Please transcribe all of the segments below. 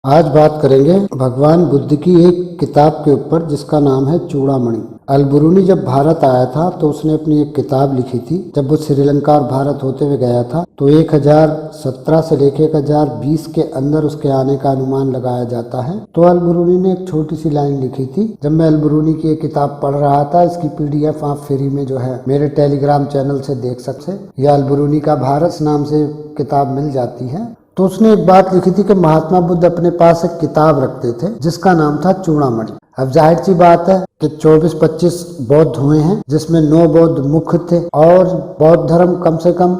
आज बात करेंगे भगवान बुद्ध की एक किताब के ऊपर जिसका नाम है चूड़ामणि। अल-बरूनी जब भारत आया था तो उसने अपनी एक किताब लिखी थी। जब वो श्रीलंका और भारत होते हुए गया था तो 1017 से लेकर 1020 के अंदर उसके आने का अनुमान लगाया जाता है। तो अल-बरूनी ने एक छोटी सी लाइन लिखी थी। जब मैं अल-बरूनी की एक किताब पढ़ रहा था, इसकी PDF आप फ्री में जो है मेरे टेलीग्राम चैनल से देख सकते हैं, या अल-बरूनी का भारत नाम से किताब मिल जाती है। तो उसने एक बात लिखी थी कि महात्मा बुद्ध अपने पास एक किताब रखते थे जिसका नाम था चूड़ामणि। अब जाहिर सी बात है कि 24-25 बौद्ध हुए हैं, जिसमें 9 बौद्ध मुख्य थे और बौद्ध धर्म कम से कम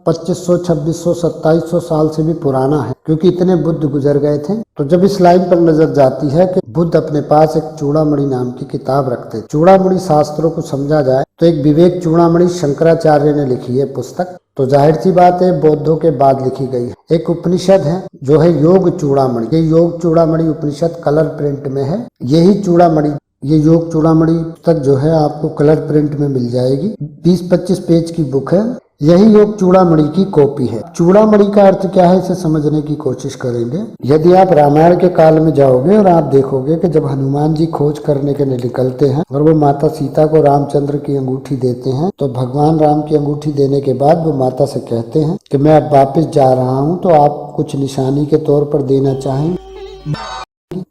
2500, 2600, 2700 साल से भी पुराना है, क्योंकि इतने बुद्ध गुजर गए थे। तो जब इस लाइन पर नजर जाती है कि बुद्ध अपने पास एक चूड़ामणि नाम की किताब रखते। चूड़ामणि शास्त्रों को समझा जाए तो एक विवेक चूड़ामणि शंकराचार्य ने लिखी है पुस्तक। तो जाहिर सी बात है बौद्धों के बाद लिखी गई है। एक उपनिषद है जो है योग चूड़ामणि। ये योग चूड़ामणि उपनिषद कलर प्रिंट में है। यही चूड़ामणि, ये योग चूड़ामणि पुस्तक जो है आपको कलर प्रिंट में मिल जाएगी। 20-25 पेज की बुक है। यही योग चूड़ामणि की कॉपी है। चूड़ामणि का अर्थ क्या है, इसे समझने की कोशिश करेंगे। यदि आप रामायण के काल में जाओगे और आप देखोगे कि जब हनुमान जी खोज करने के लिए निकलते हैं और वो माता सीता को रामचंद्र की अंगूठी देते हैं, तो भगवान राम की अंगूठी देने के बाद वो माता से कहते हैं कि मैं अब वापस जा रहा हूँ, तो आप कुछ निशानी के तौर पर देना चाहें।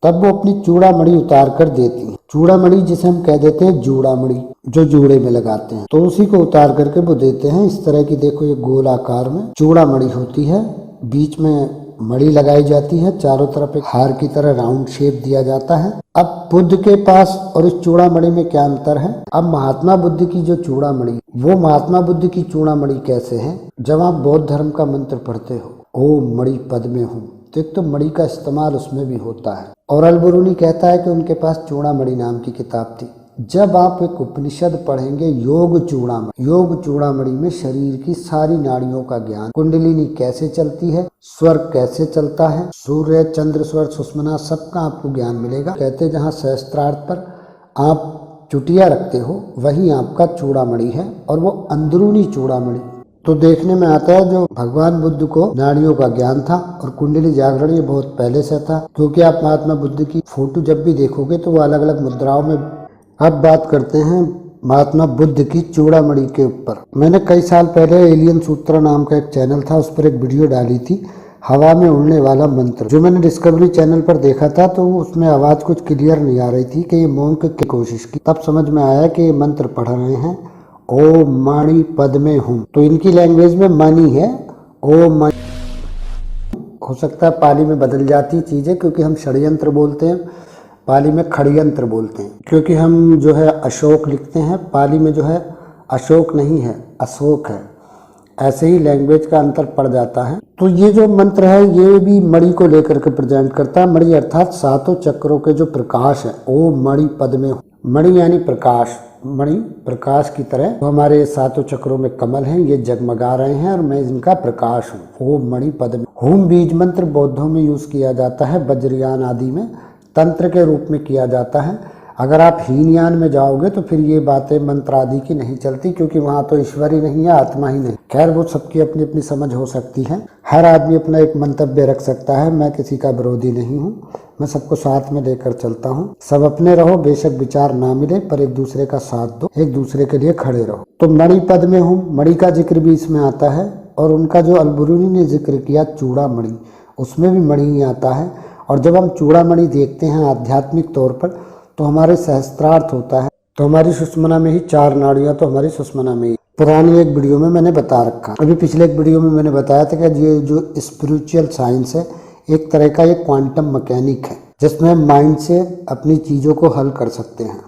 तब वो अपनी चूड़ामणि उतार कर देती है। चूड़ामणि जिसे हम कह देते हैं जूड़ामणि, जो जूड़े में लगाते हैं, तो उसी को उतार करके वो देते हैं। इस तरह की देखो ये गोल आकार में चूड़ामणि होती है, बीच में मणि लगाई जाती है, चारों तरफ एक हार की तरह राउंड शेप दिया जाता है। अब बुद्ध के पास और इस चूड़ामणि में क्या अंतर है? अब महात्मा बुद्ध की जो चूड़ामणि, वो महात्मा बुद्ध की चूड़ामणि कैसे है? जब आप बौद्ध धर्म का मंत्र पढ़ते हो, ओम मणि पद में हूँ, तो एक तो मणि का इस्तेमाल उसमें भी होता है। और अल-बरूनी कहता है कि उनके पास चूड़ामणि नाम की किताब थी। जब आप एक उपनिषद पढ़ेंगे योग चूड़ामणि, योग चूड़ामणि में शरीर की सारी नाड़ियों का ज्ञान, कुंडलिनी कैसे चलती है, स्वर्ग कैसे चलता है, सूर्य, चंद्र, स्वर, सुषुम्ना, सबका आपको ज्ञान मिलेगा। कहते हैं जहाँ सहस्त्रार्थ पर आप चुटिया रखते हो वही आपका चूड़ामणि है, और वो अंदरूनी चूड़ामणि। तो देखने में आता है जो भगवान बुद्ध को नाड़ियों का ज्ञान था और कुंडली जागरण ये बहुत पहले से था, क्योंकि आप महात्मा बुद्ध की फोटो जब भी देखोगे तो वो अलग अलग मुद्राओं में। अब बात करते हैं महात्मा बुद्ध की चूड़ामणि के ऊपर। मैंने कई साल पहले एलियन सूत्र नाम का एक चैनल था, उस पर एक वीडियो डाली थी, हवा में उड़ने वाला मंत्र, जो मैंने डिस्कवरी चैनल पर देखा था। तो उसमें आवाज कुछ क्लियर नहीं आ रही थी कि ये मौन की कोशिश की। तब समझ में आया कि ये मंत्र पढ़ रहे हैं ओ मणि पद में हूँ। तो इनकी लैंग्वेज में मणि है, ओ मणि। हो सकता है पाली में बदल जाती चीजें, क्योंकि हम षड्यंत्र बोलते हैं, पाली में खड़यंत्र बोलते हैं। क्योंकि हम जो है अशोक लिखते हैं, पाली में जो है अशोक नहीं है, अशोक है। ऐसे ही लैंग्वेज का अंतर पड़ जाता है। तो ये जो मंत्र है ये भी मणि को लेकर के प्रेजेंट करता है। मणि अर्थात सातों चक्रों के जो प्रकाश है, ओ मणि पद में। मणि यानी प्रकाश, मणि प्रकाश की तरह। तो हमारे सातों चक्रों में कमल हैं, ये जगमगा रहे हैं और मैं इनका प्रकाश हूँ। ओम मणि पद में। होम बीज मंत्र बौद्धों में यूज किया जाता है, वज्रयान आदि में तंत्र के रूप में किया जाता है। अगर आप हीनयान में जाओगे तो फिर ये बातें मंत्र आदि की नहीं चलती, क्योंकि वहाँ तो ईश्वर ही नहीं है, आत्मा ही नहीं। खैर वो सबकी अपनी अपनी समझ हो सकती है, हर आदमी अपना एक मंतव्य रख सकता है। मैं किसी का विरोधी नहीं हूँ, मैं सबको साथ में लेकर चलता हूँ। सब अपने रहो, बेशक विचार ना मिले, पर एक दूसरे का साथ दो, एक दूसरे के लिए खड़े रहो। तो मणि पद में हूँ, मणि का जिक्र भी इसमें आता है। और उनका जो अल-बरूनी ने जिक्र किया चूड़ामणि, उसमें भी मणि ही आता है। और जब हम चूड़ामणि देखते हैं आध्यात्मिक तौर पर, तो हमारे सहस्त्रार्थ होता है। तो हमारी सुषुम्ना में ही 4 नाड़ियां, तो हमारी सुषुम्ना में ही। पुरानी एक वीडियो में मैंने बता रखा, अभी पिछले एक वीडियो में मैंने बताया था कि ये जो स्पिरिचुअल साइंस है एक तरह का ये क्वांटम मैकेनिक है, जिसमें हम माइंड से अपनी चीज़ों को हल कर सकते हैं।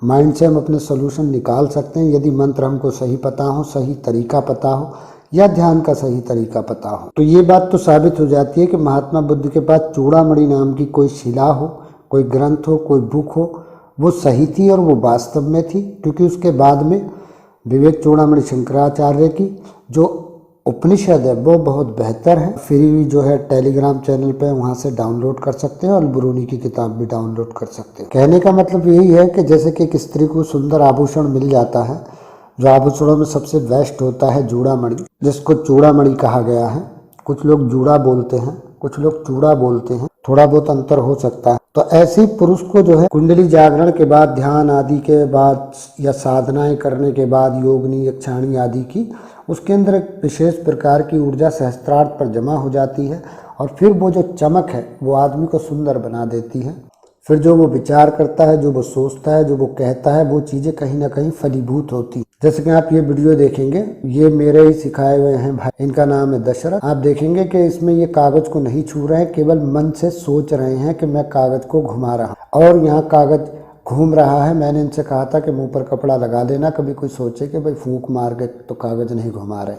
माइंड से हम अपने सोल्यूशन निकाल सकते हैं, यदि मंत्र हमको सही पता हो, सही तरीका पता हो, या ध्यान का सही तरीका पता हो। तो ये बात तो साबित हो जाती है कि महात्मा बुद्ध के पास चूड़ामणि नाम की कोई शिला हो, कोई ग्रंथ हो, कोई बुक हो, वो सही थी और वो वास्तव में थी। क्योंकि उसके बाद में विवेक चूड़ामणि शंकराचार्य की जो उपनिषद है वो बहुत बेहतर है। फ्री जो है टेलीग्राम चैनल पे वहाँ से डाउनलोड कर सकते हैं, और अल-बरूनी की किताब भी डाउनलोड कर सकते हैं। कहने का मतलब यही है कि जैसे कि एक स्त्री को सुंदर आभूषण मिल जाता है, जो आभूषणों में सबसे बेस्ट होता है चूड़ामणि, जिसको चूड़ामणि कहा गया है। कुछ लोग जूड़ा बोलते हैं, कुछ लोग चूड़ा बोलते हैं, थोड़ा बहुत अंतर हो सकता है। तो ऐसे ही पुरुष को जो है कुंडली जागरण के बाद, ध्यान आदि के बाद या साधनाएं करने के बाद, योगनी यक्षाणी आदि की, उसके अंदर एक विशेष प्रकार की ऊर्जा सहस्त्रार्थ पर जमा हो जाती है और फिर वो जो चमक है वो आदमी को सुंदर बना देती है। फिर जो वो विचार करता है, जो वो सोचता है, जो वो कहता है, वो चीज़ें कहीं ना कहीं फलीभूत होती। जैसे कि आप ये वीडियो देखेंगे, ये मेरे ही सिखाए हुए हैं भाई, इनका नाम है दशरथ। आप देखेंगे कि इसमें ये कागज को नहीं छू रहे हैं, केवल मन से सोच रहे हैं कि मैं कागज को घुमा रहा हूँ और यहाँ कागज घूम रहा है। मैंने इनसे कहा था कि मुंह पर कपड़ा लगा लेना, कभी कोई सोचे कि भाई फूंक मार के तो कागज नहीं घुमा रहे।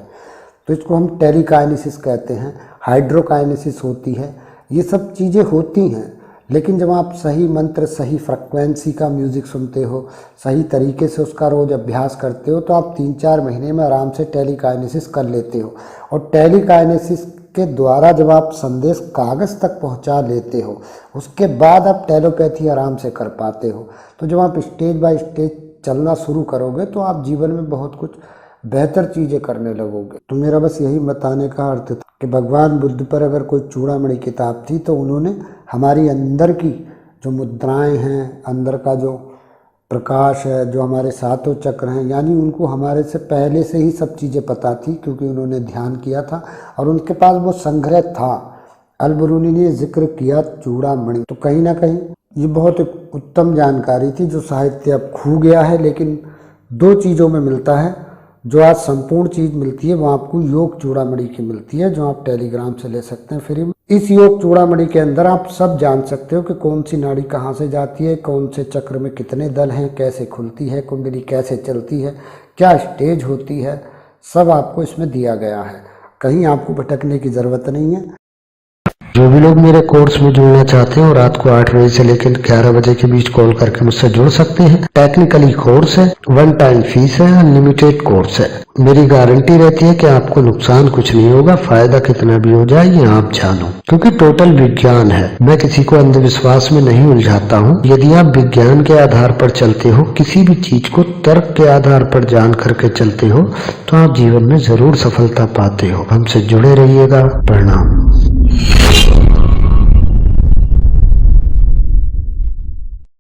तो इसको हम टेलीकाइनेसिस कहते हैं, हाइड्रोकाइनेसिस होती है, ये सब चीज़ें होती हैं। लेकिन जब आप सही मंत्र, सही फ्रिक्वेंसी का म्यूज़िक सुनते हो, सही तरीके से उसका रोज़ अभ्यास करते हो, तो आप 3-4 महीने में आराम से टेलीकाइनेसिस कर लेते हो। और टेलीकाइनेसिस के द्वारा जब आप संदेश कागज़ तक पहुंचा लेते हो, उसके बाद आप टेलीपैथी आराम से कर पाते हो। तो जब आप स्टेज बाय स्टेज चलना शुरू करोगे तो आप जीवन में बहुत कुछ बेहतर चीज़ें करने लगोगे। तो मेरा बस यही बताने का अर्थ था कि भगवान बुद्ध पर अगर कोई चूड़ामणि किताब थी तो उन्होंने हमारी अंदर की जो मुद्राएं हैं, अंदर का जो प्रकाश है, जो हमारे सातों चक्र हैं, यानी उनको हमारे से पहले से ही सब चीज़ें पता थी, क्योंकि उन्होंने ध्यान किया था और उनके पास वो संग्रह था। अल-बरूनी ने जिक्र किया चूड़ामणि, तो कहीं ना कहीं ये बहुत उत्तम जानकारी थी जो साहित्य अब खो गया है। लेकिन 2 चीज़ों में मिलता है, जो आज संपूर्ण चीज़ मिलती है वो आपको योग चूड़ामणि की मिलती है, जो आप टेलीग्राम से ले सकते हैं फ्री में। इस योग चूड़ामणि के अंदर आप सब जान सकते हो कि कौन सी नाड़ी कहाँ से जाती है, कौन से चक्र में कितने दल हैं, कैसे खुलती है कुंडली, कैसे चलती है, क्या स्टेज होती है, सब आपको इसमें दिया गया है। कहीं आपको भटकने की ज़रूरत नहीं है। जो भी लोग मेरे कोर्स में जुड़ना चाहते हैं वो रात को 8 बजे से लेकर 11 बजे के बीच कॉल करके मुझसे जुड़ सकते हैं। टेक्निकली कोर्स है, 1 टाइम फीस है, अनलिमिटेड कोर्स है। मेरी गारंटी रहती है कि आपको नुकसान कुछ नहीं होगा, फायदा कितना भी हो जाए ये आप जानो, क्योंकि टोटल विज्ञान है। मैं किसी को अंधविश्वास में नहीं उलझाता हूँ। यदि आप विज्ञान के आधार पर चलते हो, किसी भी चीज को तर्क के आधार पर जान करके चलते हो, तो आप जीवन में जरूर सफलता पाते हो। हमसे जुड़े रहिएगा। प्रणाम।